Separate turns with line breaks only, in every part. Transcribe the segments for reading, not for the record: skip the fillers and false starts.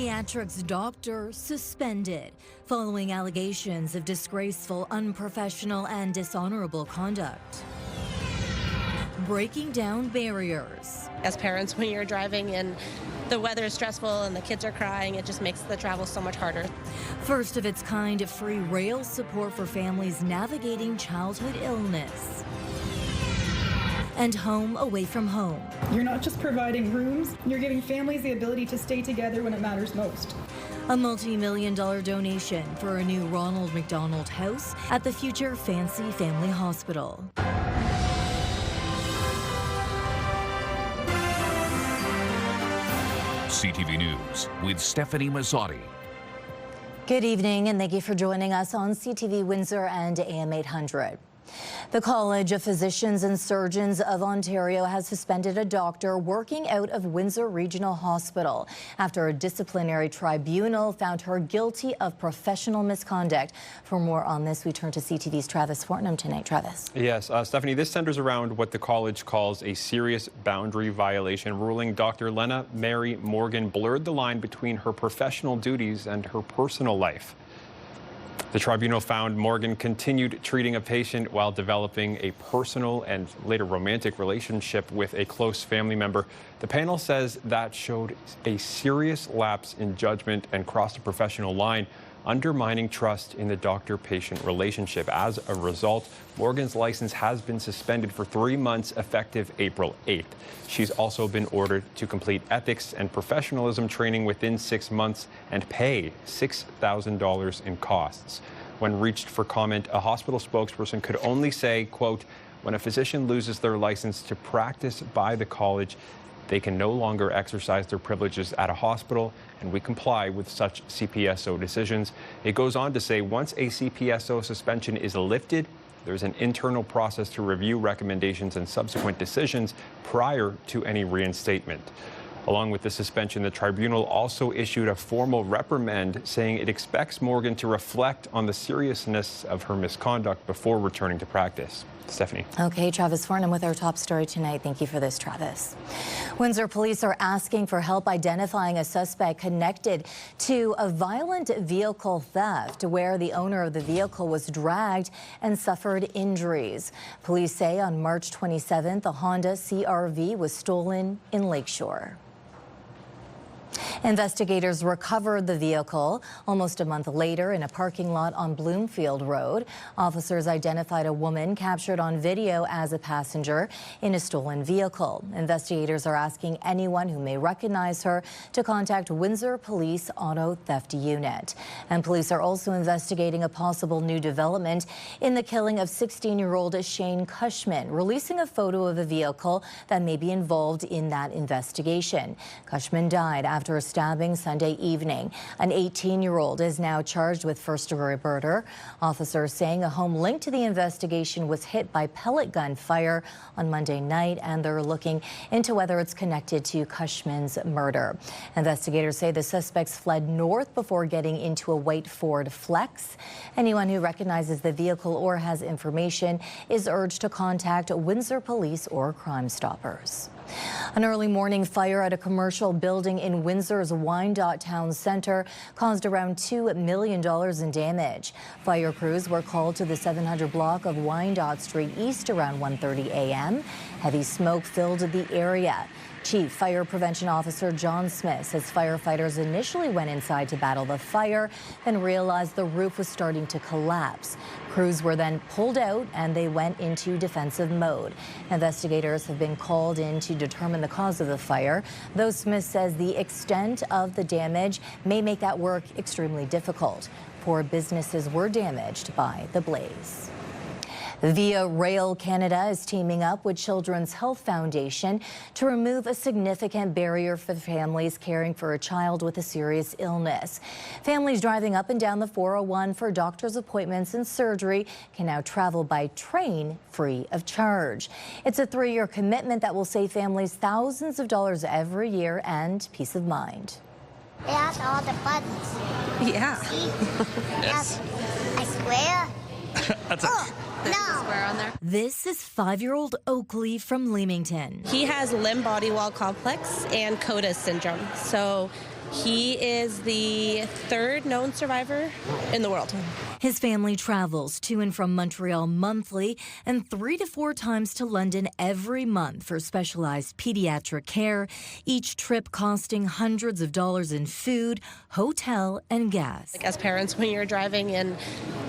Pediatrics doctor suspended following allegations of disgraceful, unprofessional and dishonorable conduct. Breaking down barriers.
As parents, when you're driving and the weather is stressful and the kids are crying, it just makes the travel so much harder.
First of its kind, free rail support for families navigating childhood illness. And home away from home.
You're not just providing rooms, you're giving families the ability to stay together when it matters most.
A multi-million-dollar donation for a new Ronald McDonald House at the future Fancy Family Hospital.
CTV News with Stefanie Masotti.
Good evening and thank you for joining us on CTV Windsor and AM 800. The College of Physicians and Surgeons of Ontario has suspended a doctor working out of Windsor Regional Hospital after a disciplinary tribunal found her guilty of professional misconduct. For more on this, we turn to CTV's Travis Fortnum tonight. Travis.
Yes, Stefanie, this centers around what the college calls a serious boundary violation, ruling Dr. Lena Mary Morgan blurred the line between her professional duties and her personal life. The tribunal found Morgan continued treating a patient while developing a personal and later romantic relationship with a close family member. The panel says that showed a serious lapse in judgment and crossed a professional line, undermining trust in the doctor-patient relationship. As a result, Morgan's license has been suspended for 3 months effective April 8th. She's also been ordered to complete ethics and professionalism training within 6 months and pay $6,000 in costs. When reached for comment, a hospital spokesperson could only say, quote, "When a physician loses their license to practice by the college, they can no longer exercise their privileges at a hospital, and we comply with such CPSO decisions." It goes on to say once a CPSO suspension is lifted, there's an internal process to review recommendations and subsequent decisions prior to any reinstatement. Along with the suspension, the tribunal also issued a formal reprimand saying it expects Morgan to reflect on the seriousness of her misconduct before returning to practice. Stefanie.
Okay, Travis Fortnum with our top story tonight. Thank you for this, Travis. Windsor police are asking for help identifying a suspect connected to a violent vehicle theft where the owner of the vehicle was dragged and suffered injuries. Police say on March 27th, a Honda CR-V was stolen in Lakeshore. Investigators recovered the vehicle almost a month later in a parking lot on Bloomfield Road. Officers identified a woman captured on video as a passenger in a stolen vehicle. Investigators are asking anyone who may recognize her to contact Windsor Police Auto Theft Unit. And police are also investigating a possible new development in the killing of 16-year-old Shane Cushman, releasing a photo of a vehicle that may be involved in that investigation. Cushman died after a stabbing Sunday evening. An 18-year-old is now charged with first-degree murder. Officers saying a home linked to the investigation was hit by pellet gun fire on Monday night, and they're looking into whether it's connected to Cushman's murder. Investigators say the suspects fled north before getting into a white Ford Flex. Anyone who recognizes the vehicle or has information is urged to contact Windsor Police or Crime Stoppers. An early morning fire at a commercial building in Windsor's Wyandotte Town Centre caused around $2 million in damage. Fire crews were called to the 700 block of Wyandotte Street East around 1:30 a.m. Heavy smoke filled the area. Chief Fire Prevention Officer John Smith says firefighters initially went inside to battle the fire, then realized the roof was starting to collapse. Crews were then pulled out and they went into defensive mode. Investigators have been called in to determine the cause of the fire, though Smith says the extent of the damage may make that work extremely difficult. 4 businesses were damaged by the blaze. Via Rail Canada is teaming up with Children's Health Foundation to remove a significant barrier for families caring for a child with a serious illness. Families driving up and down the 401 for doctor's appointments and surgery can now travel by train free of charge. It's a 3-year commitment that will save families thousands of dollars every year and peace of mind.
It has all the buttons.
Yeah.
See?
Yes.
I swear.
That's
No.
on there.
This is 5-year-old Oakley from Leamington.
He has limb body wall complex and CODA syndrome. So He is the 3rd known survivor in the world.
His family travels to and from Montreal monthly and 3 to 4 times to London every month for specialized pediatric care, each trip costing hundreds of dollars in food, hotel, and gas.
As parents, when you're driving and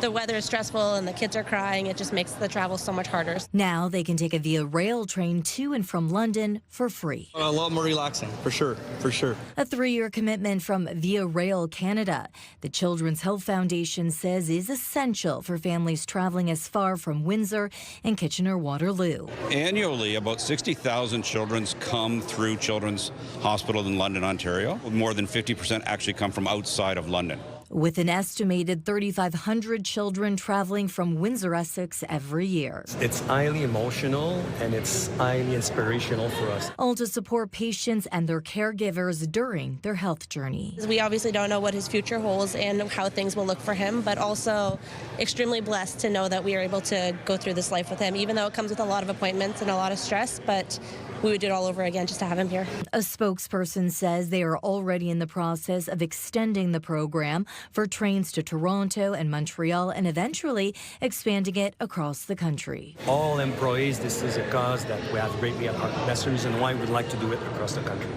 the weather is stressful and the kids are crying, it just makes the travel so much harder.
Now they can take a Via Rail train to and from London for free.
A lot more relaxing, for sure, for sure.
A 3-year commitment from Via Rail Canada. The Children's Health Foundation says is essential for families traveling as far from Windsor and Kitchener-Waterloo.
Annually, about 60,000 children come through Children's Hospital in London, Ontario. More than 50% actually come from outside of London.
With an estimated 3,500 children traveling from Windsor, Essex every year.
It's highly emotional and it's highly inspirational for us.
All to support patients and their caregivers during their health journey.
We obviously don't know what his future holds and how things will look for him, but also extremely blessed to know that we are able to go through this life with him, even though it comes with a lot of appointments and a lot of stress, but we would do it all over again just to have him here.
A spokesperson says they are already in the process of extending the program for trains to Toronto and Montreal and eventually expanding it across the country.
All employees, this is a cause that we have greatly at heart. That's the reason why we'd like to do it across the country.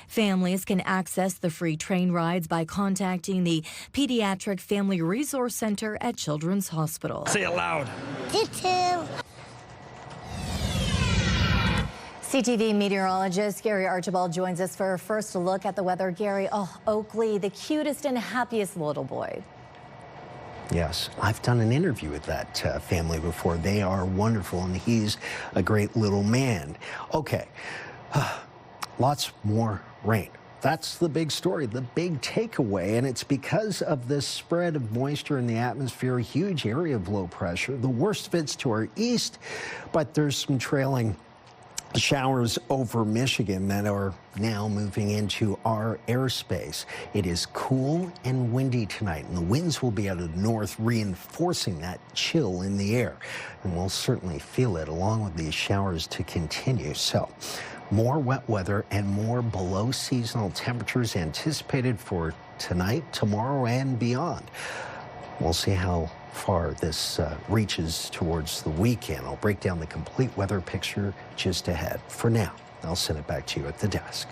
Families can access the free train rides by contacting the Pediatric Family Resource Center at Children's Hospital.
Say it loud.
Choo-choo.
CTV meteorologist Gary Archibald joins us for a first look at the weather. Gary, Oakley, the cutest and happiest little boy.
Yes, I've done an interview with that family before. They are wonderful, and he's a great little man. Okay, lots more rain. That's the big story, the big takeaway, and it's because of this spread of moisture in the atmosphere, a huge area of low pressure. The worst of it's to our east, but there's some trailing showers over Michigan that are now moving into our airspace. It is cool and windy tonight, and the winds will be out of the north, reinforcing that chill in the air. And we'll certainly feel it along with these showers to continue. So more wet weather and more below seasonal temperatures anticipated for tonight, tomorrow, and beyond. We'll see how far this reaches towards the weekend. I'll break down the complete weather picture just ahead. For now, I'll send it back to you at the desk.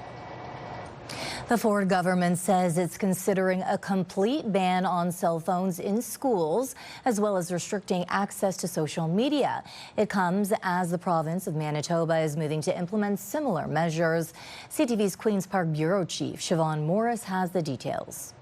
The Ford government says it's considering a complete ban on cell phones in schools, as well as restricting access to social media. It comes as the province of Manitoba is moving to implement similar measures. CTV's Queen's Park Bureau Chief Siobhan Morris has the details.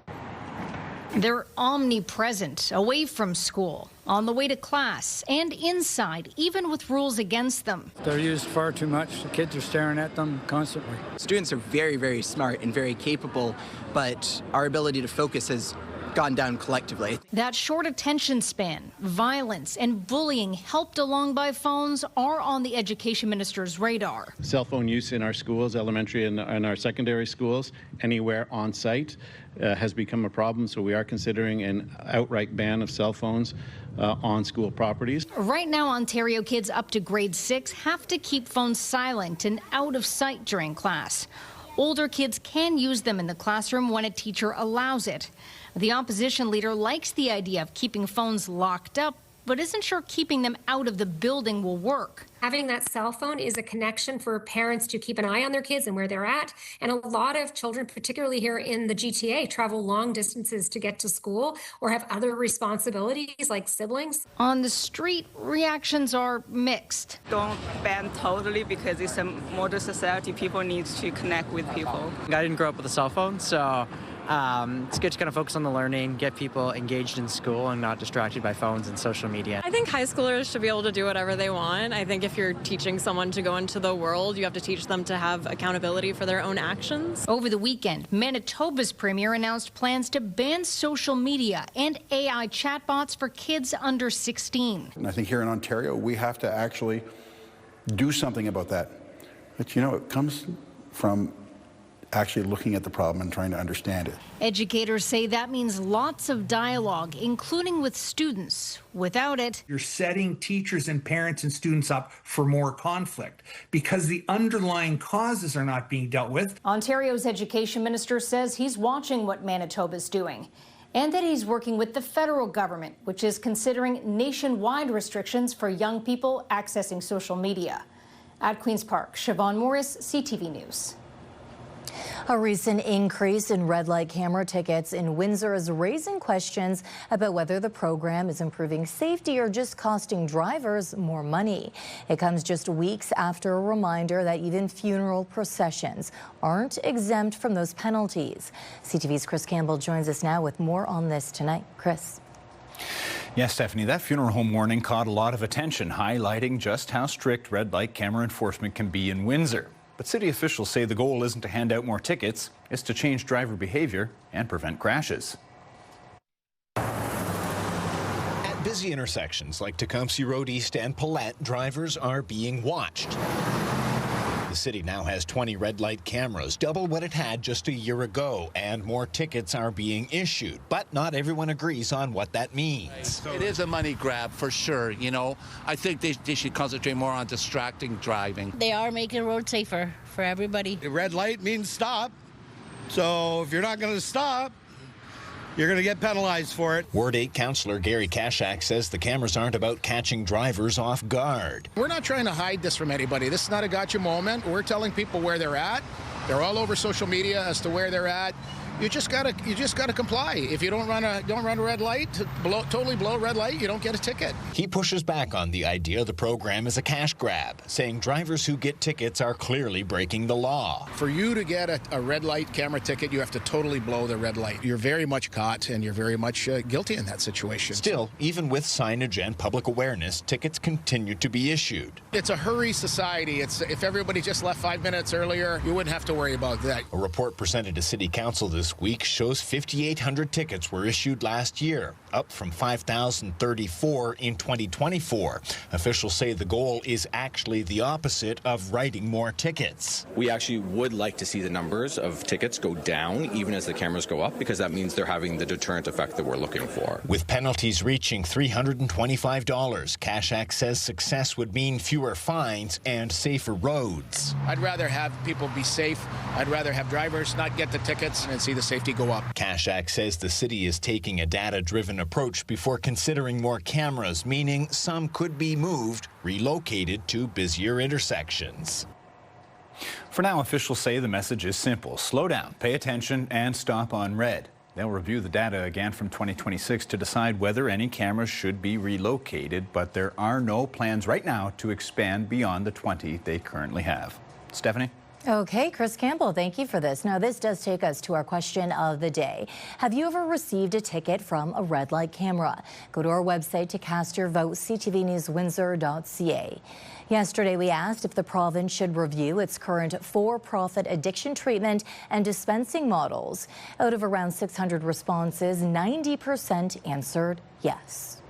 They're omnipresent, away from school, on the way to class, and inside, even with rules against them.
They're used far too much. The kids are staring at them constantly.
Students are very, very smart and very capable, but our ability to focus has gone down collectively.
That short attention span, violence, and bullying helped along by phones are on the education minister's radar.
Cell phone use in our schools, elementary and our secondary schools, anywhere on site, has become a problem, so we are considering an outright ban of cell phones on school properties.
Right now, Ontario kids up to grade 6 have to keep phones silent and out of sight during class. Older kids can use them in the classroom when a teacher allows it. The opposition leader likes the idea of keeping phones locked up, but isn't sure keeping them out of the building will work.
Having that cell phone is a connection for parents to keep an eye on their kids and where they're at. And a lot of children, particularly here in the GTA, travel long distances to get to school or have other responsibilities like siblings.
On the street, reactions are mixed.
Don't ban totally because it's a modern society. People need to connect with people.
I didn't grow up with a cell phone, so it's good to kind of focus on the learning, get people engaged in school and not distracted by phones and social media.
I think high schoolers should be able to do whatever they want. I think if you're teaching someone to go into the world, you have to teach them to have accountability for their own actions.
Over the weekend, Manitoba's premier announced plans to ban social media and AI chatbots for kids under 16.
And I think here in Ontario, we have to actually do something about that. But you know, it comes from actually looking at the problem and trying to understand it.
Educators say that means lots of dialogue, including with students. Without it,
you're setting teachers and parents and students up for more conflict because the underlying causes are not being dealt with.
Ontario's education minister says he's watching what Manitoba's doing and that he's working with the federal government, which is considering nationwide restrictions for young people accessing social media. At Queen's Park, Siobhan Morris, CTV News.
A recent increase in red light camera tickets in Windsor is raising questions about whether the program is improving safety or just costing drivers more money. It comes just weeks after a reminder that even funeral processions aren't exempt from those penalties. CTV's Chris Campbell joins us now with more on this tonight. Chris.
Yes, Stefanie, that funeral home warning caught a lot of attention, highlighting just how strict red light camera enforcement can be in Windsor. But city officials say the goal isn't to hand out more tickets, it's to change driver behavior and prevent crashes.
At busy intersections like Tecumseh Road East and Paulette, drivers are being watched. The city now has 20 red light cameras, double what it had just a year ago, and more tickets are being issued. But not everyone agrees on what that means.
It is a money grab for sure, you know. I think they should concentrate more on distracting driving.
They are making roads safer for everybody.
The red light means stop. So if you're not going to stop, you're going to get penalized for it.
Ward 8 Councillor Gary Kashak says the cameras aren't about catching drivers off guard.
We're not trying to hide this from anybody. This is not a gotcha moment. We're telling people where they're at. They're all over social media as to where they're at. You just gotta comply. If you don't run a red light, totally blow a red light, you don't get a ticket.
He pushes back on the idea the program is a cash grab, saying drivers who get tickets are clearly breaking the law.
For you to get a red light camera ticket, you have to totally blow the red light. You're very much caught, and you're very much guilty in that situation.
Still, even with signage and public awareness, tickets continue to be issued.
It's a hurry society. If everybody just left 5 minutes earlier, you wouldn't have to worry about that.
A report presented to City Council this week shows 5,800 tickets were issued last year, up from 5,034 in 2024. Officials say the goal is actually the opposite of writing more tickets.
We actually would like to see the numbers of tickets go down even as the cameras go up, because that means they're having the deterrent effect that we're looking for.
With penalties reaching $325, Kashak says success would mean fewer fines and safer roads.
I'd rather have people be safe. I'd rather have drivers not get the tickets and see the safety go up.
Kashak says the city is taking a data-driven approach before considering more cameras, meaning some could be moved, relocated to busier intersections.
For now, officials say the message is simple. Slow down, pay attention, and stop on red. They'll review the data again from 2026 to decide whether any cameras should be relocated, but there are no plans right now to expand beyond the 20 they currently have. Stefanie?
Okay, Chris Campbell, thank you for this. Now, this does take us to our question of the day. Have you ever received a ticket from a red light camera? Go to our website to cast your vote, ctvnewswindsor.ca. Yesterday, we asked if the province should review its current for-profit addiction treatment and dispensing models. Out of around 600 responses, 90% answered yes.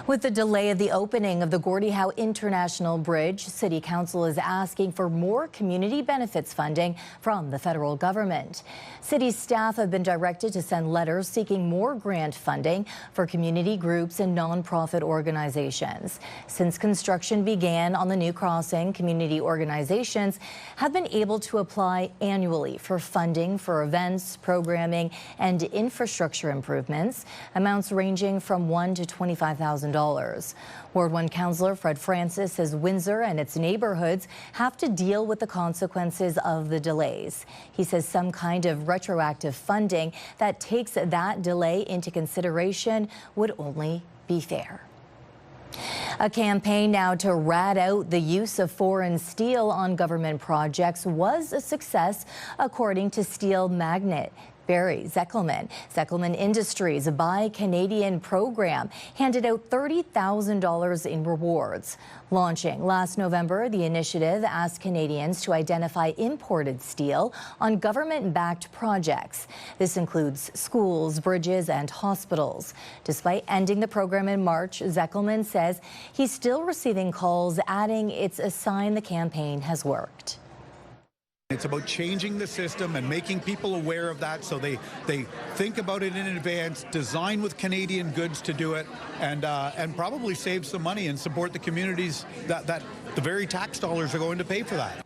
With the delay of the opening of the Gordie Howe International Bridge, City Council is asking for more community benefits funding from the federal government. City staff have been directed to send letters seeking more grant funding for community groups and nonprofit organizations. Since construction began on the new crossing, community organizations have been able to apply annually for funding for events, programming, and infrastructure improvements, amounts ranging from $1,000 to $25,000. Ward 1 Councillor Fred Francis says Windsor and its neighborhoods have to deal with the consequences of the delays. He says some kind of retroactive funding that takes that delay into consideration would only be fair. A campaign now to rat out the use of foreign steel on government projects was a success, according to steel magnate Barry Zeckelman. Zeckelman Industries, a Buy Canadian program, handed out $30,000 in rewards. Launching last November, the initiative asked Canadians to identify imported steel on government-backed projects. This includes schools, bridges, and hospitals. Despite ending the program in March, Zeckelman says he's still receiving calls, adding it's a sign the campaign has worked.
It's about changing the system and making people aware of that so they think about it in advance, design with Canadian goods to do it, and probably save some money and support the communities that the very tax dollars are going to pay for that.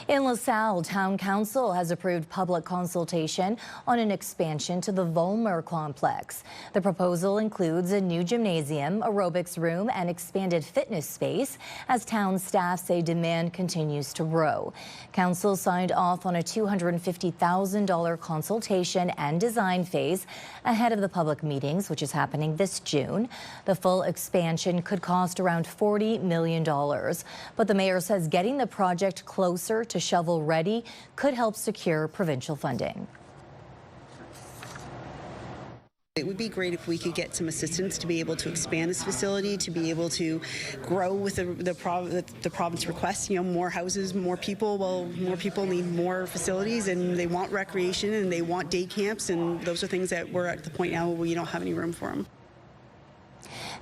In LaSalle, Town Council has approved public consultation on an expansion to the Volmer complex. The proposal includes a new gymnasium, aerobics room, and expanded fitness space as town staff say demand continues to grow. Council signed off on a $250,000 consultation and design phase ahead of the public meetings, which is happening this June. The full expansion could cost around $40 million, but the mayor says getting the project closer to shovel-ready could help secure provincial funding.
It would be great if we could get some assistance to be able to expand this facility, to be able to grow with the province requests. You know, more houses, more people. Well, more people need more facilities, and they want recreation and they want day camps, and those are things that we're at the point now where we don't have any room for them.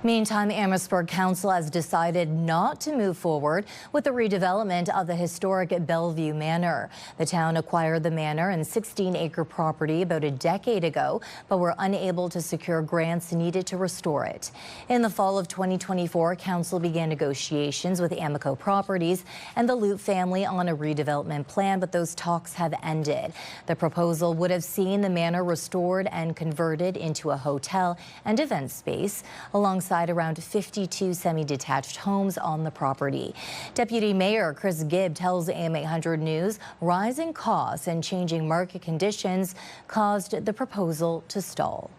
Meantime, Amherstburg Council has decided not to move forward with the redevelopment of the historic Bellevue Manor. The town acquired the manor and 16-acre property about a decade ago, but were unable to secure grants needed to restore it. In the fall of 2024, Council began negotiations with Amico Properties and the Loop family on a redevelopment plan, but those talks have ended. The proposal would have seen the manor restored and converted into a hotel and event space, alongside around 52 semi-detached homes on the property. Deputy Mayor Chris Gibb tells AM 800 News rising costs and changing market conditions caused the proposal to stall.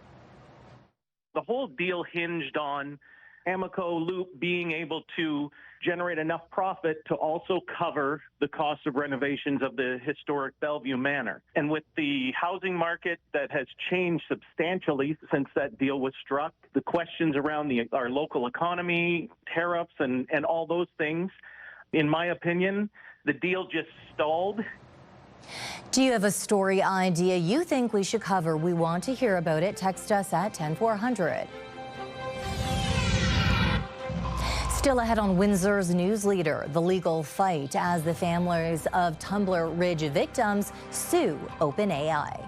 The whole deal hinged on Amico Loop being able to generate enough profit to also cover the cost of renovations of the historic Bellevue Manor. And with the housing market that has changed substantially since that deal was struck, the questions around our local economy, tariffs, and all those things, in my opinion, the deal just stalled.
Do you have a story idea you think we should cover? We want to hear about it. Text us at 10400. Still ahead on Windsor's News Leader, the legal fight as the families of Tumbler Ridge victims sue OpenAI.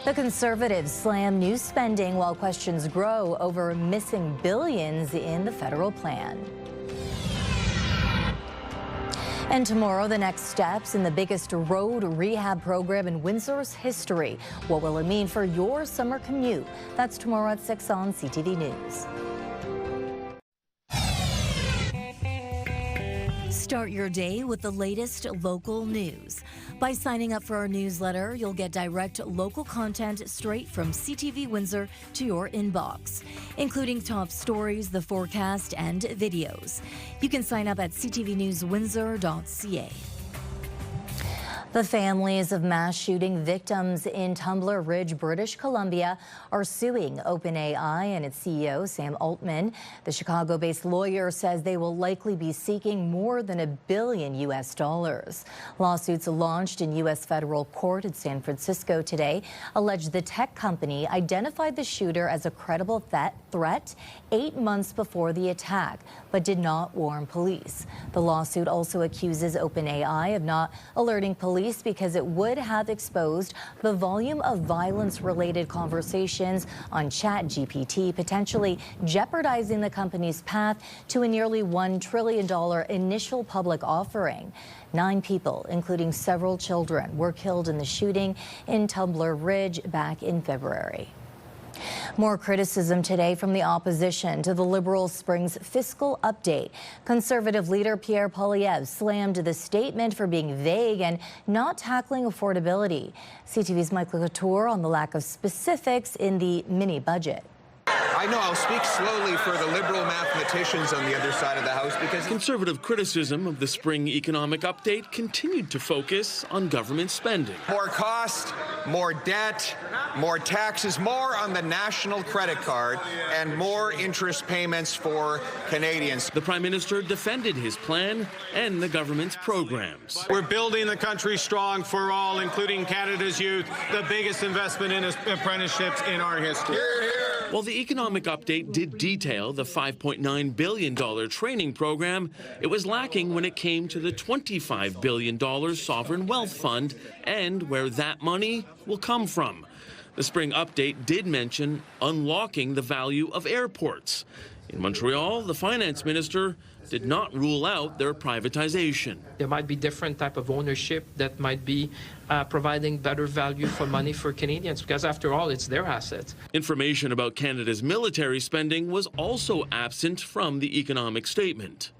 The Conservatives slam new spending while questions grow over missing billions in the federal plan. And tomorrow, the next steps in the biggest road rehab program in Windsor's history. What will it mean for your summer commute? That's tomorrow at 6 on CTV News. Start your day with the latest local news. By signing up for our newsletter, you'll get direct local content straight from CTV Windsor to your inbox, including top stories, the forecast, and videos. You can sign up at ctvnewswindsor.ca. The families of mass shooting victims in Tumbler Ridge, British Columbia, are suing OpenAI and its CEO, Sam Altman. The Chicago-based lawyer says they will likely be seeking more than $1 billion. Lawsuits launched in U.S. federal court in San Francisco today allege the tech company identified the shooter as a credible threat 8 months before the attack, but did not warn police. The lawsuit also accuses OpenAI of not alerting police because it would have exposed the volume of violence-related conversations on ChatGPT, potentially jeopardizing the company's path to a nearly $1 trillion initial public offering. 9 people, including several children, were killed in the shooting in Tumbler Ridge back in February. More criticism today from the opposition to the Liberal Springs fiscal update. Conservative leader Pierre Poilievre slammed the statement for being vague and not tackling affordability. CTV's Michael Couture on the lack of specifics in the mini budget.
I know I'll speak slowly for the Liberal mathematicians on the other side of the House because
Conservative criticism of the spring economic update continued to focus on government spending.
More cost, more debt, more taxes, more on the national credit card, and more interest payments for Canadians.
The Prime Minister defended his plan and the government's programs.
We're building the country strong for all, including Canada's youth, the biggest investment in apprenticeships in our history.
Hear, hear.
While the economic update did detail the $5.9 billion training program, it was lacking when it came to the $25 billion sovereign wealth fund and where that money will come from. The spring update did mention unlocking the value of airports. In Montreal, the finance minister did not rule out their privatization.
There might be different type of ownership that might be providing better value for money for Canadians, because after all, it's their assets.
Information about Canada's military spending was also absent from the economic statement.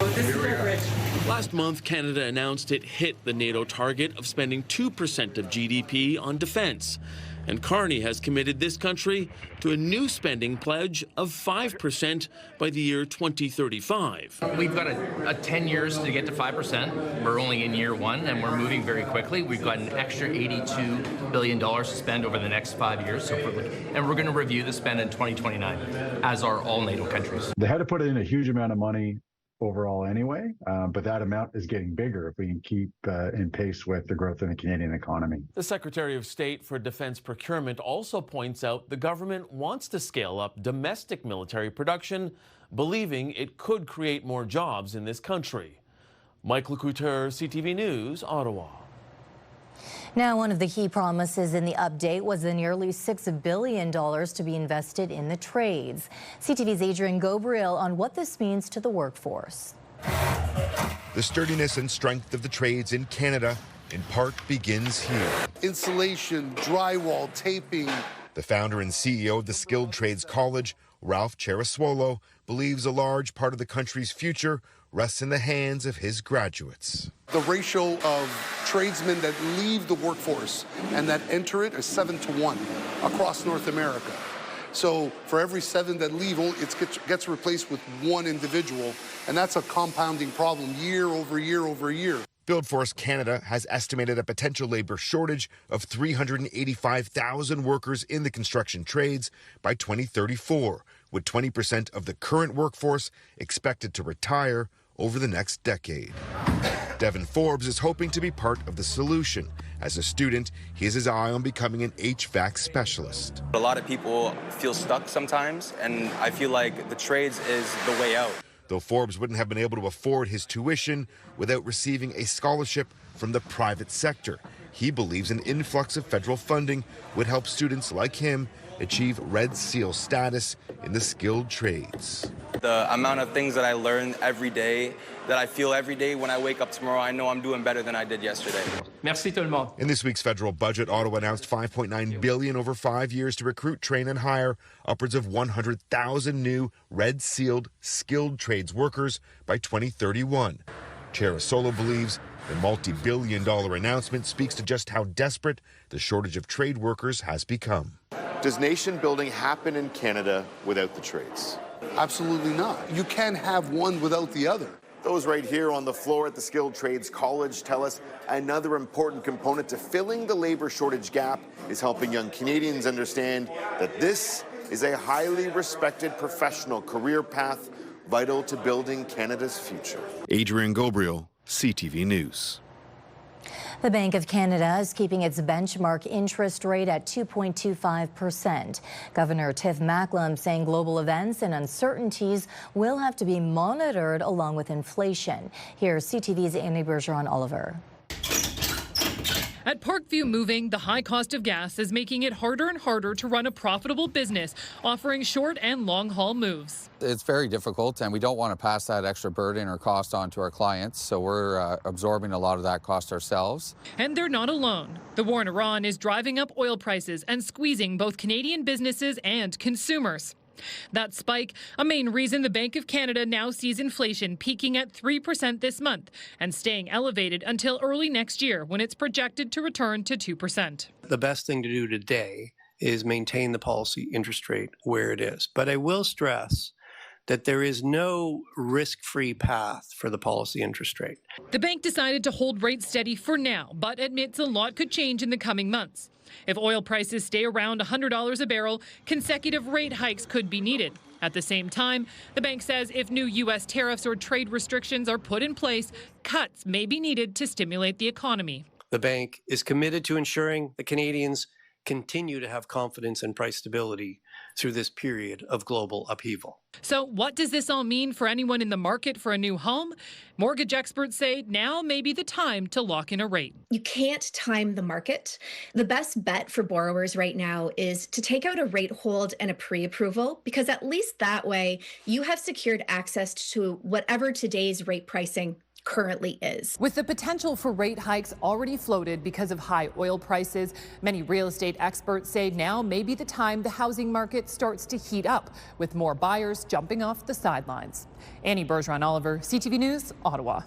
Last month, Canada announced it hit the NATO target of spending 2% of GDP on defense. And Carney has committed this country to a new spending pledge of 5% by the year 2035.
We've got 10 years to get to 5%. We're only in year one, and we're moving very quickly. We've got an extra $82 billion to spend over the next 5 years. And we're going to review the spend in 2029, as are all NATO countries.
They had to put in a huge amount of money overall anyway, but that amount is getting bigger if we can keep in pace with the growth in the Canadian economy.
The Secretary of State for Defense Procurement also points out the government wants to scale up domestic military production, believing it could create more jobs in this country. Mike Lecouteur, CTV News, Ottawa.
Now, one of the key promises in the update was the nearly $6 billion to be invested in the trades. CTV's Adrian Gabriel on what this means to the workforce.
The sturdiness and strength of the trades in Canada, in part, begins here.
Insulation, drywall, taping.
The founder and CEO of the Skilled Trades College, Ralph Cerasuolo, believes a large part of the country's future rests in the hands of his graduates.
The ratio of tradesmen that leave the workforce and that enter it is 7 to 1 across North America. So for every 7 that leave, it gets replaced with 1 individual, and that's a compounding problem year over year over year.
BuildForce Canada has estimated a potential labor shortage of 385,000 workers in the construction trades by 2034, with 20% of the current workforce expected to retire over the next decade. Devin Forbes is hoping to be part of the solution. As a student, he has his eye on becoming an HVAC specialist.
A lot of people feel stuck sometimes, and I feel like the trades is the way out.
Though Forbes wouldn't have been able to afford his tuition without receiving a scholarship from the private sector, he believes an influx of federal funding would help students like him achieve Red Seal status in the skilled trades.
The amount of things that I learn every day, that I feel every day when I wake up tomorrow, I know I'm doing better than I did yesterday.
Merci tout le monde.
In this week's federal budget, Ottawa announced $5.9 billion over 5 years to recruit, train, and hire upwards of 100,000 new red-sealed skilled trades workers by 2031. Cerasuolo believes the multi-billion-dollar announcement speaks to just how desperate the shortage of trade workers has become. Does nation building happen in Canada without the trades?
Absolutely not. You can't have one without the other.
Those right here on the floor at the Skilled Trades College tell us another important component to filling the labor shortage gap is helping young Canadians understand that this is a highly respected professional career path vital to building Canada's future. Adrian Gabriel, CTV News.
The Bank of Canada is keeping its benchmark interest rate at 2.25%. Governor Tiff Macklem saying global events and uncertainties will have to be monitored along with inflation. Here's CTV's Annie Bergeron-Oliver.
At Parkview Moving, the high cost of gas is making it harder and harder to run a profitable business, offering short and long-haul moves.
It's very difficult, and we don't want to pass that extra burden or cost on to our clients, so we're absorbing a lot of that cost ourselves.
And they're not alone. The war in Iran is driving up oil prices and squeezing both Canadian businesses and consumers. That spike, a main reason the Bank of Canada now sees inflation peaking at 3% this month and staying elevated until early next year when it's projected to return to 2%.
The best thing to do today is maintain the policy interest rate where it is. But I will stress that there is no risk-free path for the policy interest rate.
The bank decided to hold rates steady for now, but admits a lot could change in the coming months. If oil prices stay around $100 a barrel, consecutive rate hikes could be needed. At the same time, the bank says if new U.S. tariffs or trade restrictions are put in place, cuts may be needed to stimulate the economy.
The bank is committed to ensuring that Canadians continue to have confidence and price stability through this period of global upheaval.
So what does this all mean for anyone in the market for a new home? Mortgage experts say now may be the time to lock in a rate.
You can't time the market. The best bet for borrowers right now is to take out a rate hold and a pre-approval, because at least that way you have secured access to whatever today's rate pricing currently is.
With the potential for rate hikes already floated because of high oil prices, many real estate experts say now may be the time the housing market starts to heat up, with more buyers jumping off the sidelines. Annie Bergeron-Oliver, CTV News, Ottawa.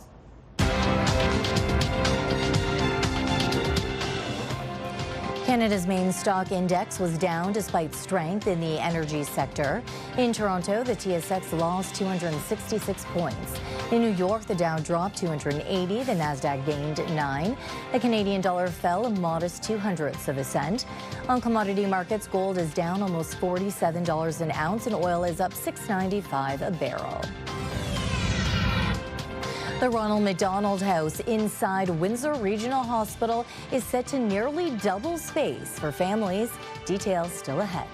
Canada's main stock index was down despite strength in the energy sector. In Toronto, the TSX lost 266 points. In New York, the Dow dropped 280, the Nasdaq gained 9. The Canadian dollar fell a modest 0.02 On commodity markets, gold is down almost $47 an ounce and oil is up $6.95 a barrel. The Ronald McDonald House inside Windsor Regional Hospital is set to nearly double space for families. Details still ahead.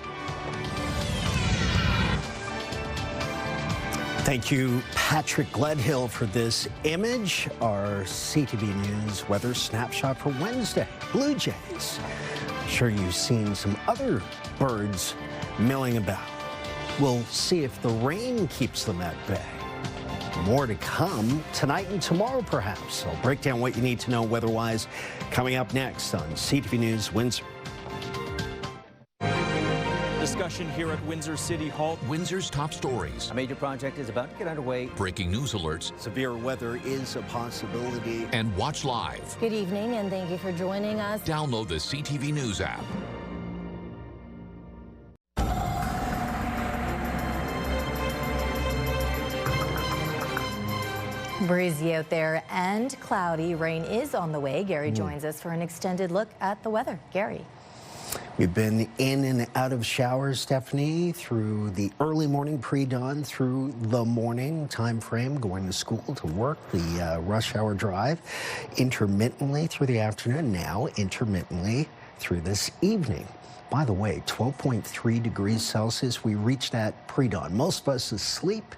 Thank you, Patrick Gledhill, for this image. Our CTV News weather snapshot for Wednesday. Blue Jays. I'm sure you've seen some other birds milling about. We'll see if the rain keeps them at bay. More to come tonight and tomorrow, perhaps. I'll break down what you need to know weather-wise coming up next on CTV News Windsor.
Discussion here at Windsor City Hall.
Windsor's top stories.
A major project is about to get underway.
Breaking news alerts.
Severe weather is a possibility.
And watch live.
Good evening and thank you for joining us.
Download the CTV News app.
Breezy out there and cloudy. Rain is on the way. Gary joins us for an extended look at the weather. Gary.
We've been in and out of showers, Stefanie, through the early morning, pre-dawn, through the morning time frame, going to school, to work, the rush hour drive, intermittently through the afternoon, now intermittently through this evening. By the way, 12.3 degrees Celsius. We reached that pre-dawn. Most of us asleep,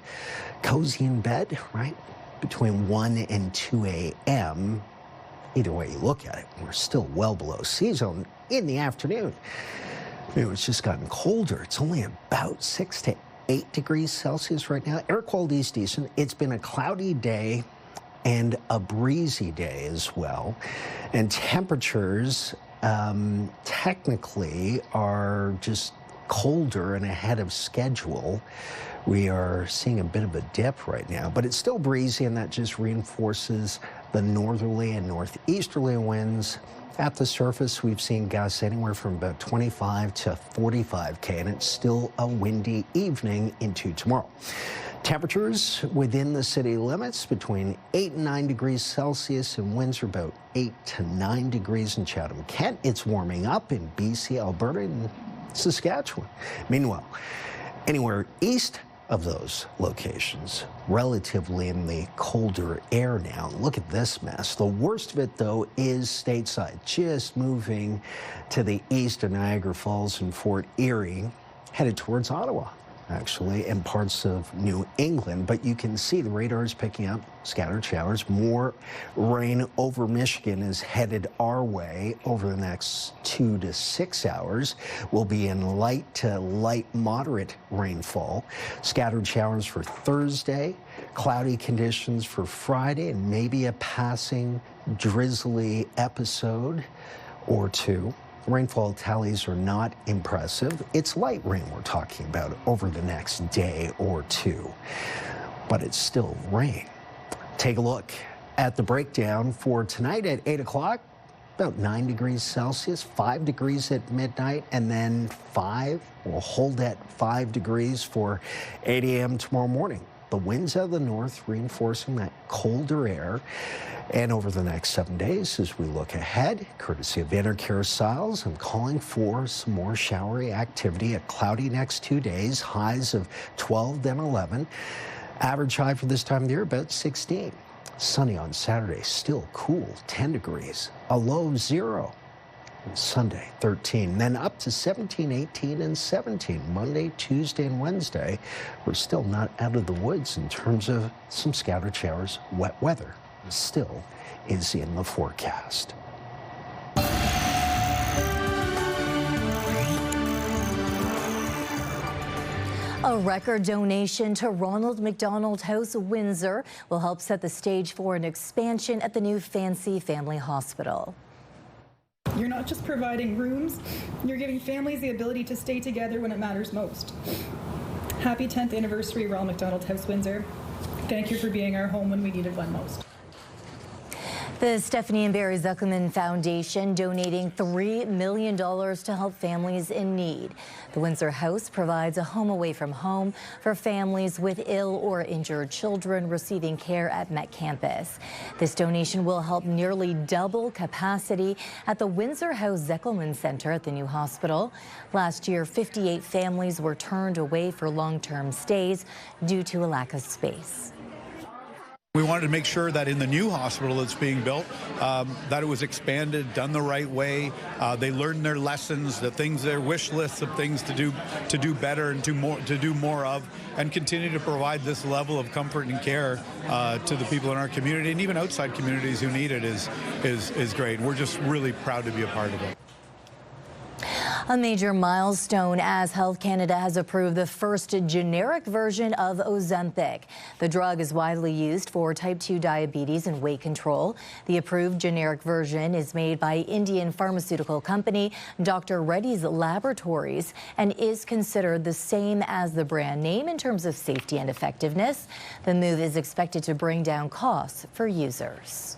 cozy in bed, right? Between 1 and 2 a.m. Either way you look at it, we're still well below season in the afternoon. It's just gotten colder. It's only about 6 to 8 degrees Celsius right now. Air quality is decent. It's been a cloudy day and a breezy day as well. And temperatures technically are just colder and ahead of schedule. We are seeing a bit of a dip right now, but it's still breezy, and that just reinforces the northerly and northeasterly winds. At the surface, we've seen gusts anywhere from about 25 to 45 and it's still a windy evening into tomorrow. Temperatures within the city limits between 8 and 9 degrees Celsius in Windsor, about 8 to 9 degrees in Chatham-Kent. It's warming up in BC, Alberta, and Saskatchewan. Meanwhile, anywhere east of those locations, relatively in the colder air now. Look at this mess. The worst of it, though, is stateside, just moving to the east of Niagara Falls and Fort Erie, headed towards Ottawa, actually, and parts of New England. But you can see the radar is picking up scattered showers. More rain over Michigan is headed our way over the next 2 to 6 hours. We'll be in light to light moderate rainfall. Scattered showers for Thursday, cloudy conditions for Friday, and maybe a passing drizzly episode or two. Rainfall tallies are not impressive. It's light rain we're talking about over the next day or two, but it's still rain. Take a look at the breakdown for tonight at 8 o'clock. About 9 degrees Celsius, 5 degrees at midnight, and then 5. We'll hold at 5 degrees for 8 a.m. tomorrow morning. The winds out of the north reinforcing that colder air. And over the next 7 days, as we look ahead, courtesy of Intercare Styles, I'm calling for some more showery activity. A cloudy next 2 days, highs of 12, then 11. Average high for this time of the year, about 16. Sunny on Saturday, still cool, 10 degrees. A low of 0. Sunday, 13. Then up to 17, 18, and 17. Monday, Tuesday, and Wednesday. We're still not out of the woods in terms of some scattered showers. Wet weather still is in the forecast.
A record donation to Ronald McDonald House Windsor will help set the stage for an expansion at the new fancy family hospital.
You're not just providing rooms, you're giving families the ability to stay together when it matters most. Happy 10th anniversary, Ronald McDonald House Windsor. Thank you for being our home when we needed one most.
The Stefanie and Barry Zuckerman Foundation donating $3 million to help families in need. The Windsor House provides a home away from home for families with ill or injured children receiving care at Met Campus. This donation will help nearly double capacity at the Windsor House Zeckelman Center at the new hospital. Last year, 58 families were turned away for long-term stays due to a lack of space.
We wanted to make sure that in the new hospital that's being built, that it was expanded, done the right way. They learned their lessons, the things, their wish lists of things to do better and to do more of, and continue to provide this level of comfort and care to the people in our community and even outside communities who need it is great. We're just really proud to be a part of it.
A major milestone as Health Canada has approved the first generic version of Ozempic. The drug is widely used for type 2 diabetes and weight control. The approved generic version is made by Indian pharmaceutical company Dr. Reddy's Laboratories and is considered the same as the brand name in terms of safety and effectiveness. The move is expected to bring down costs for users.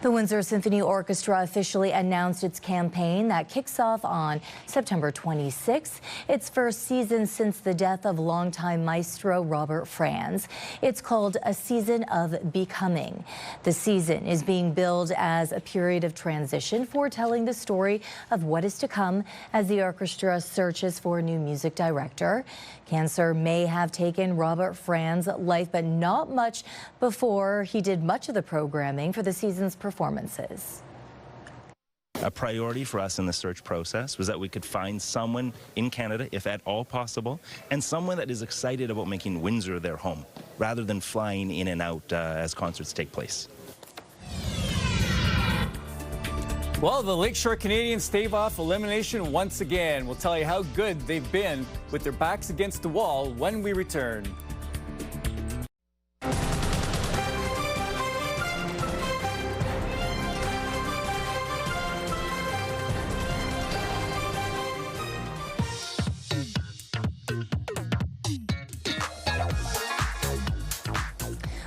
The Windsor Symphony Orchestra officially announced its campaign that kicks off on September 26th, its first season since the death of longtime maestro Robert Franz. It's called A Season of Becoming. The season is being billed as a period of transition, foretelling the story of what is to come as the orchestra searches for a new music director. Cancer may have taken Robert Franz's life, but not much before he did much of the programming for the season's performances.
A priority for us in the search process was that we could find someone in Canada, if at all possible, and someone that is excited about making Windsor their home, rather than flying in and out as concerts take place.
Well, the Lakeshore Canadians stave off elimination once again. We'll tell you how good they've been with their backs against the wall when we return.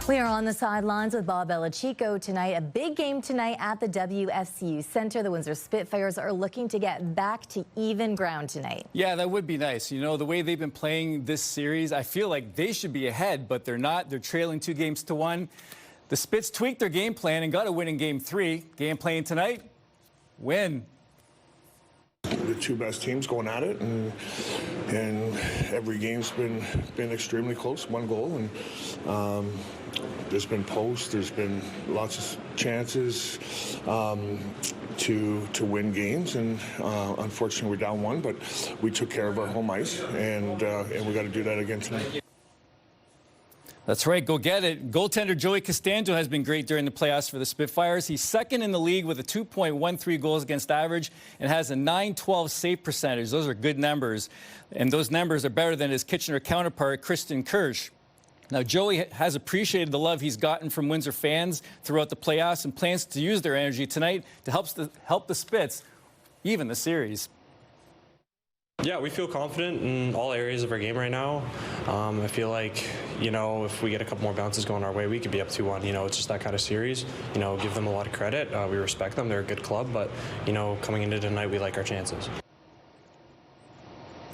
We are on the sidelines with Bob Belichico tonight. A big game tonight at the WSCU Center. The Windsor Spitfires are looking to get back to even ground tonight.
Yeah, that would be nice. You know, the way they've been playing this series, I feel like they should be ahead, but they're not. They're trailing 2-1. The Spits tweaked their game plan and got a win in Game 3. Game plan tonight, win.
The two best teams going at it, and every game's been extremely close, one goal, and there's been posts, there's been lots of chances to win games, and unfortunately we're down one, but we took care of our home ice, and we got to do that again tonight.
That's right, go get it. Goaltender Joey Costanzo has been great during the playoffs for the Spitfires. He's second in the league with a 2.13 goals against average and has a .912 save percentage. Those are good numbers, and those numbers are better than his Kitchener counterpart, Kristen Kirsch. Now, Joey has appreciated the love he's gotten from Windsor fans throughout the playoffs and plans to use their energy tonight to help the Spits even the series.
Yeah, we feel confident in all areas of our game right now. I feel like, you know, if we get a couple more bounces going our way, we could be up 2-1. You know, it's just that kind of series. You know, give them a lot of credit. We respect them. They're a good club. But, you know, coming into tonight, we like our chances.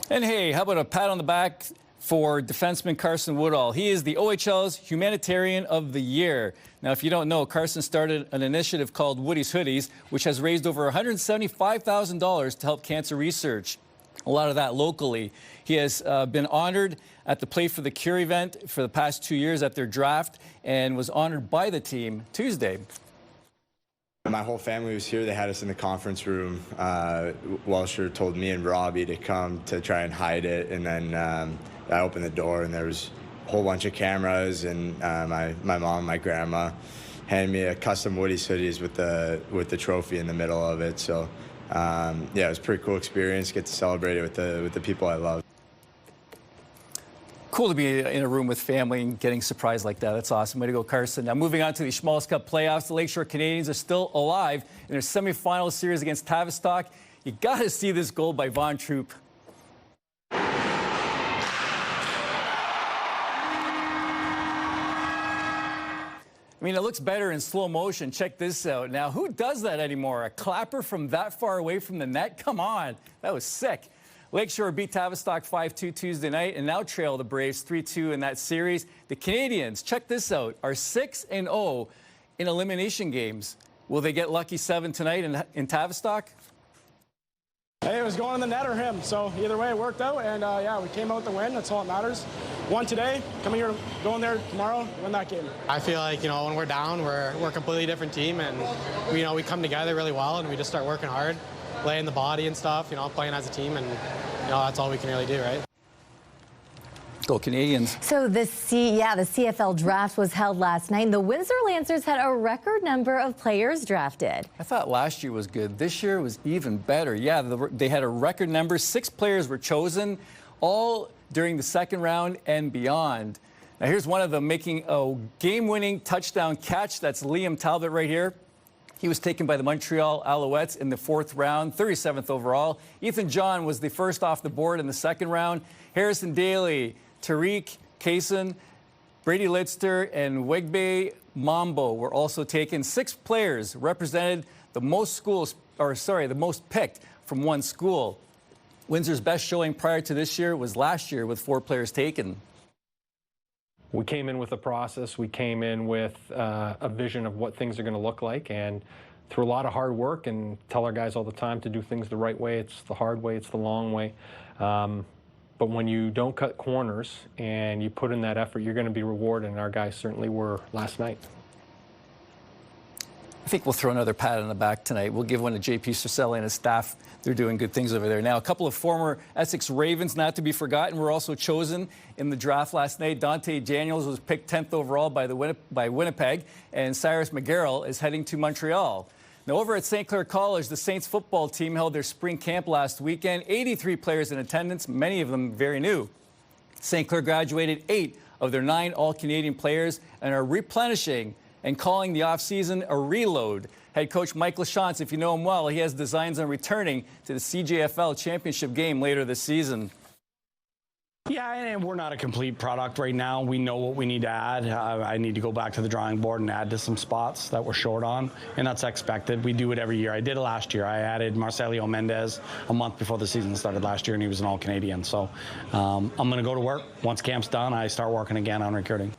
And hey, how about a pat on the back for defenseman Carson Woodall? He is the OHL's Humanitarian of the Year. Now, if you don't know, Carson started an initiative called Woody's Hoodies, which has raised over $175,000 to help cancer research. A lot of that locally. He has been honored at the Play for the Cure event for the past 2 years at their draft and was honored by the team Tuesday.
My whole family was here. They had us in the conference room. Welsher told me and Robbie to come to try and hide it, and then I opened the door, and there was a whole bunch of cameras, and my mom and my grandma handed me a custom Woody's hoodies with the trophy in the middle of it. So yeah, it was a pretty cool experience. Get to celebrate it with the people I love.
Cool to be in a room with family and getting surprised like that. That's awesome. Way to go, Carson. Now, moving on to the Schmaltz Cup playoffs, the Lakeshore Canadians are still alive in their semifinal series against Tavistock. You got to see this goal by Von Troop. I mean, it looks better in slow motion. Check this out. Now, who does that anymore? A clapper from that far away from the net? Come on. That was sick. Lakeshore beat Tavistock 5-2 Tuesday night and now trail the Braves 3-2 in that series. The Canadians, check this out, are 6-0 in elimination games. Will they get lucky 7 tonight in Tavistock?
Hey, it was going in the net or him, so either way it worked out, and yeah, we came out to win. That's all that matters. Won today, coming here, going there tomorrow, win that game.
I feel like, you know, when we're down, we're a completely different team, and we come together really well, and we just start working hard, laying the body and stuff, playing as a team, and that's all we can really do, right?
Go Canadians.
So the CFL draft was held last night, and the Windsor Lancers had a record number of players drafted.
I thought last year was good. This year was even better. Yeah, they had a record number. 6 players were chosen, all during the second round and beyond. Now here's one of them making a game-winning touchdown catch. That's Liam Talbot right here. He was taken by the Montreal Alouettes in the 4th round, 37th overall. Ethan John was the first off the board in the 2nd round. Harrison Daly, Tariq Kaysen, Brady Lidster, and Wegbe Mambo were also taken. 6 players represented the most the most picked from one school. Windsor's best showing prior to this year was last year with 4 players taken.
We came in with a process. We came in with a vision of what things are going to look like, and through a lot of hard work, and tell our guys all the time to do things the right way. It's the hard way. It's the long way. But when you don't cut corners and you put in that effort, you're going to be rewarded, and our guys certainly were last night.
I think we'll throw another pat on the back tonight. We'll give one to J.P. Cercelli and his staff. They're doing good things over there. Now, a couple of former Essex Ravens, not to be forgotten, were also chosen in the draft last night. Dante Daniels was picked 10th overall by Winnipeg, and Cyrus McGarrell is heading to Montreal. Now, over at St. Clair College, the Saints football team held their spring camp last weekend. 83 players in attendance, many of them very new. St. Clair graduated 8 of their 9 All-Canadian players and are replenishing and calling the offseason a reload. Head coach Mike Lachance, if you know him well, he has designs on returning to the CJFL championship game later this season.
Yeah, and we're not a complete product right now. We know what we need to add. I need to go back to the drawing board and add to some spots that we're short on, and that's expected. We do it every year. I did it last year. I added Marcelio Mendez a month before the season started last year, and he was an All-Canadian. So I'm going to go to work. Once camp's done, I start working again on recruiting.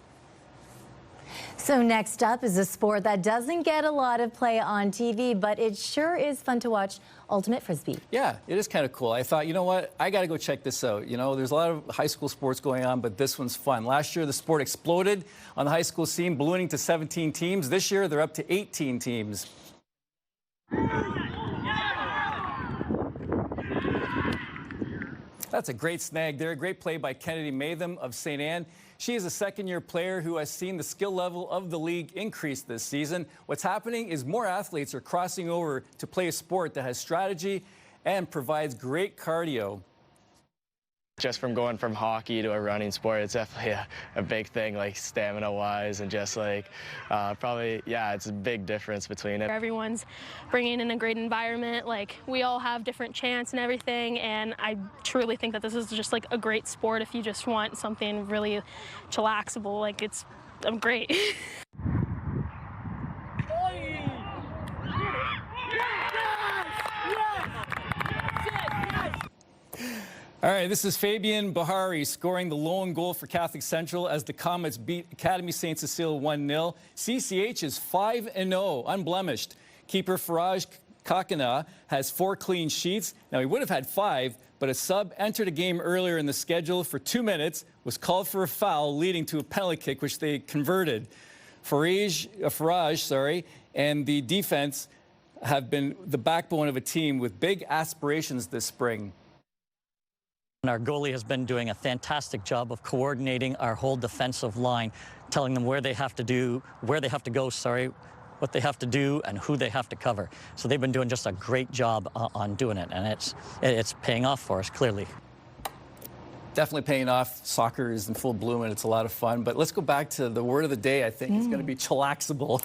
So next up is a sport that doesn't get a lot of play on TV, but it sure is fun to watch, Ultimate Frisbee.
Yeah, it is kind of cool. I thought, you know what, I got to go check this out. There's a lot of high school sports going on, but this one's fun. Last year, the sport exploded on the high school scene, ballooning to 17 teams. This year, they're up to 18 teams. That's a great snag there. Great play by Kennedy Matham of St. Anne. She is a second-year player who has seen the skill level of the league increase this season. What's happening is more athletes are crossing over to play a sport that has strategy and provides great cardio.
Just from going from hockey to a running sport, it's definitely a big thing, like stamina-wise, and just like probably, yeah, it's a big difference between it.
Everyone's bringing in a great environment. Like, we all have different chants and everything, and I truly think that this is just like a great sport if you just want something really chillaxable. Like, it's great.
All right, this is Fabian Bahari scoring the lone goal for Catholic Central as the Comets beat Academy St. Cecile 1-0. CCH is 5-0, unblemished. Keeper Faraj Kakana has 4 clean sheets. Now, he would have had 5, but a sub entered a game earlier in the schedule for 2 minutes, was called for a foul, leading to a penalty kick, which they converted. Faraj, and the defense have been the backbone of a team with big aspirations this spring.
And our goalie has been doing a fantastic job of coordinating our whole defensive line, telling them where they have to go, what they have to do, and who they have to cover. So they've been doing just a great job on doing it, and it's paying off for us, clearly.
Definitely paying off. Soccer is in full bloom and it's a lot of fun. But let's go back to the word of the day. I think it's going to be chillaxable.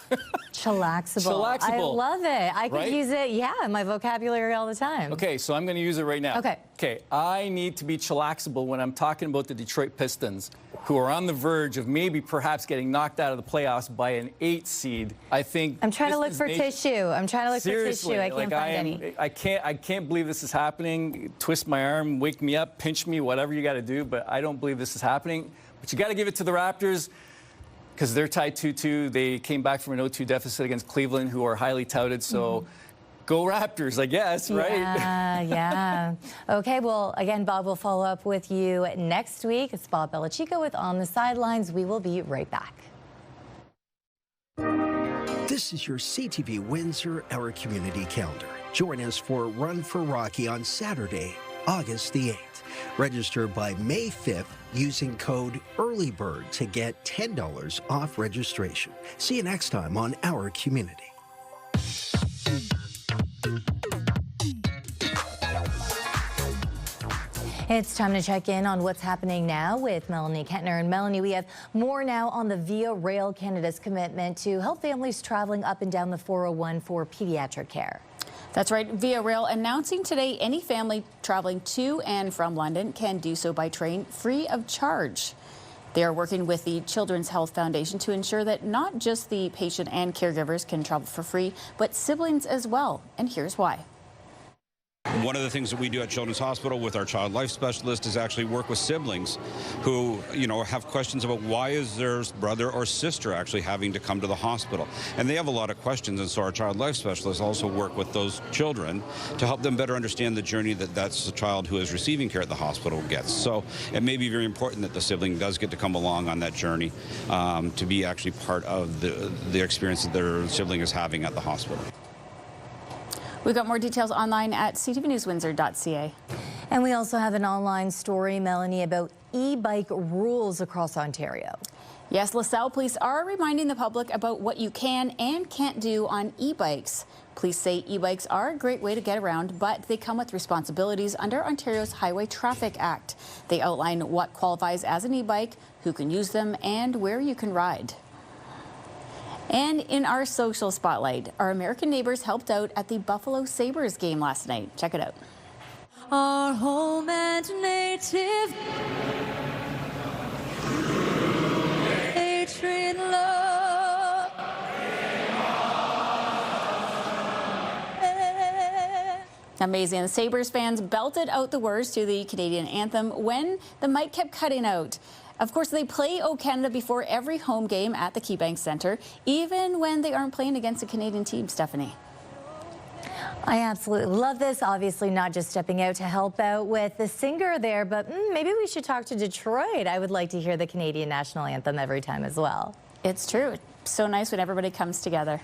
Chillaxable. I love it. I could use it, in my vocabulary all the time.
Okay, so I'm going to use it right now.
Okay.
Okay, I need to be chillaxable when I'm talking about the Detroit Pistons, who are on the verge of maybe perhaps getting knocked out of the playoffs by an 8 seed. I think
I'm trying to look for tissue. I'm trying to look for tissue. I can't find any.
I can't believe this is happening. Twist my arm, wake me up, pinch me, whatever you got to do, but I don't believe this is happening. But you got to give it to the Raptors because they're tied 2-2. They came back from an 0-2 deficit against Cleveland, who are highly touted. So. Go Raptors, I guess, right?
Yeah. Okay, well, again, Bob will follow up with you next week. It's Bob Belichico with On the Sidelines. We will be right back.
This is your CTV Windsor Hour Community Calendar. Join us for Run for Rocky on Saturday, August the 8th. Register by May 5th using code EARLYBIRD to get $10 off registration. See you next time on Our Community.
It's time to check in on what's happening now with Melanie Kettner. And Melanie, we have more now on the Via Rail Canada's commitment to help families traveling up and down the 401 for pediatric care.
That's right. Via Rail announcing today any family traveling to and from London can do so by train free of charge. They are working with the Children's Health Foundation to ensure that not just the patient and caregivers can travel for free, but siblings as well. And here's why.
One of the things that we do at Children's Hospital with our child life specialist is actually work with siblings who, have questions about why is their brother or sister actually having to come to the hospital. And they have a lot of questions, and so our child life specialists also work with those children to help them better understand the journey that's the child who is receiving care at the hospital gets. So it may be very important that the sibling does get to come along on that journey to be actually part of the experience that their sibling is having at the hospital.
We've got more details online at ctvnewswindsor.ca.
And we also have an online story, Melanie, about e-bike rules across Ontario.
Yes, LaSalle police are reminding the public about what you can and can't do on e-bikes. Police say e-bikes are a great way to get around, but they come with responsibilities under Ontario's Highway Traffic Act. They outline what qualifies as an e-bike, who can use them, and where you can ride. And in our social spotlight, our American neighbors helped out at the Buffalo Sabres game last night. Check it out.
Our home and native hatred love.
Amazing. The Sabres fans belted out the words to the Canadian anthem when the mic kept cutting out. Of course, they play O Canada before every home game at the KeyBank Centre, even when they aren't playing against a Canadian team, Stefanie.
I absolutely love this. Obviously not just stepping out to help out with the singer there, but maybe we should talk to Detroit. I would like to hear the Canadian national anthem every time as well.
It's true. It's so nice when everybody comes together.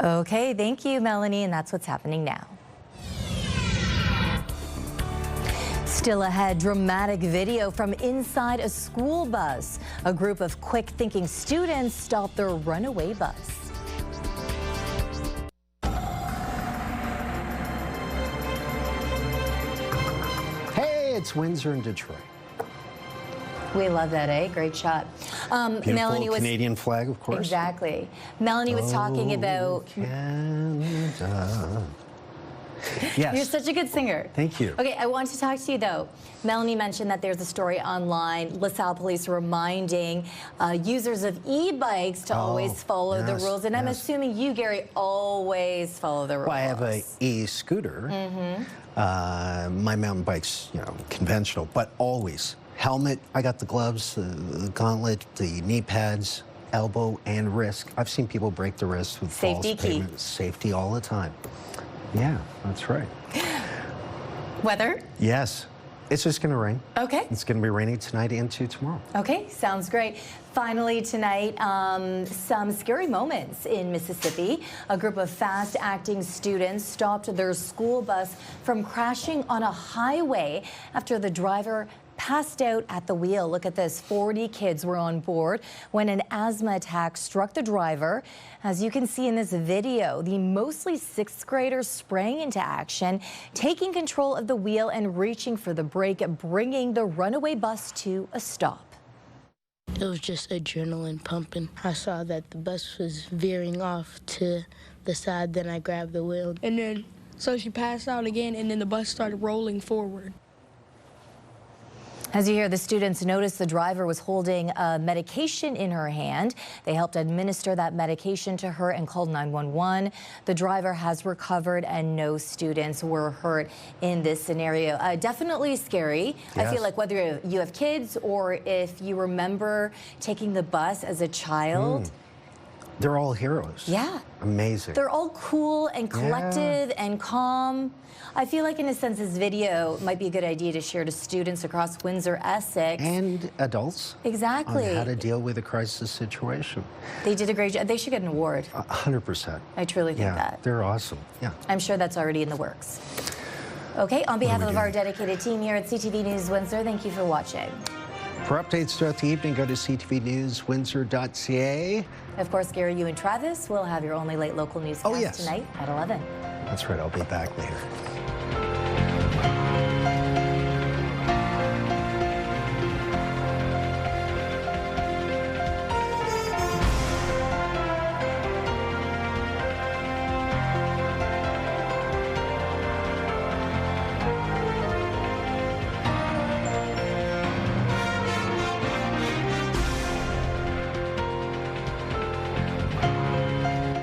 Okay, thank you, Melanie, and that's what's happening now. Still ahead, dramatic video from inside a school bus. A group of quick-thinking students stopped their runaway bus.
Hey, it's Windsor and Detroit.
We love that, eh? Great shot.
Beautiful
Melanie was
Canadian flag, of course.
Exactly. Melanie was talking about
Canada. Yes.
You're such a good singer.
Thank you.
Okay, I want to talk to you, though. Melanie mentioned that there's a story online, LaSalle police reminding users of e-bikes to always follow the rules. And I'm assuming you, Gary, always follow the rules.
Well, I have an e-scooter. My mountain bike's, conventional, but always. Helmet, I got the gloves, the gauntlet, the knee pads, elbow and wrist. I've seen people break the wrist with false pavement. Safety all the time. Yeah, that's right.
Weather?
Yes. It's just going to rain.
Okay.
It's going to be raining tonight into tomorrow.
Okay, sounds great. Finally tonight, some scary moments in Mississippi. A group of fast-acting students stopped their school bus from crashing on a highway after the driver passed out at the wheel. Look at this. 40 kids were on board when an asthma attack struck the driver. As you can see in this video, the mostly sixth graders sprang into action, taking control of the wheel and reaching for the brake, bringing the runaway bus to a stop.
It was just adrenaline pumping. I saw that the bus was veering off to the side, then I grabbed the wheel.
And then, so she passed out again, and then the bus started rolling forward.
As you hear, the students noticed the driver was holding a medication in her hand. They helped administer that medication to her and called 911. The driver has recovered and no students were hurt in this scenario. Definitely scary.
Yes.
I feel like whether you have kids or if you remember taking the bus as a child.
They're all heroes.
Yeah.
Amazing.
They're all cool and collected and calm. I feel like in a sense this video might be a good idea to share to students across Windsor, Essex.
And adults.
Exactly.
On how to deal with a crisis situation.
They did a great job. They should get an award.
100%.
I truly think that.
They're awesome. Yeah.
I'm sure that's already in the works. Okay, on behalf of our dedicated team here at CTV News Windsor, thank you for watching.
For updates throughout the evening, go to ctvnewswindsor.ca.
Of course, Gary, you and Travis will have your only late local newscast tonight at 11.
That's right. I'll be back later.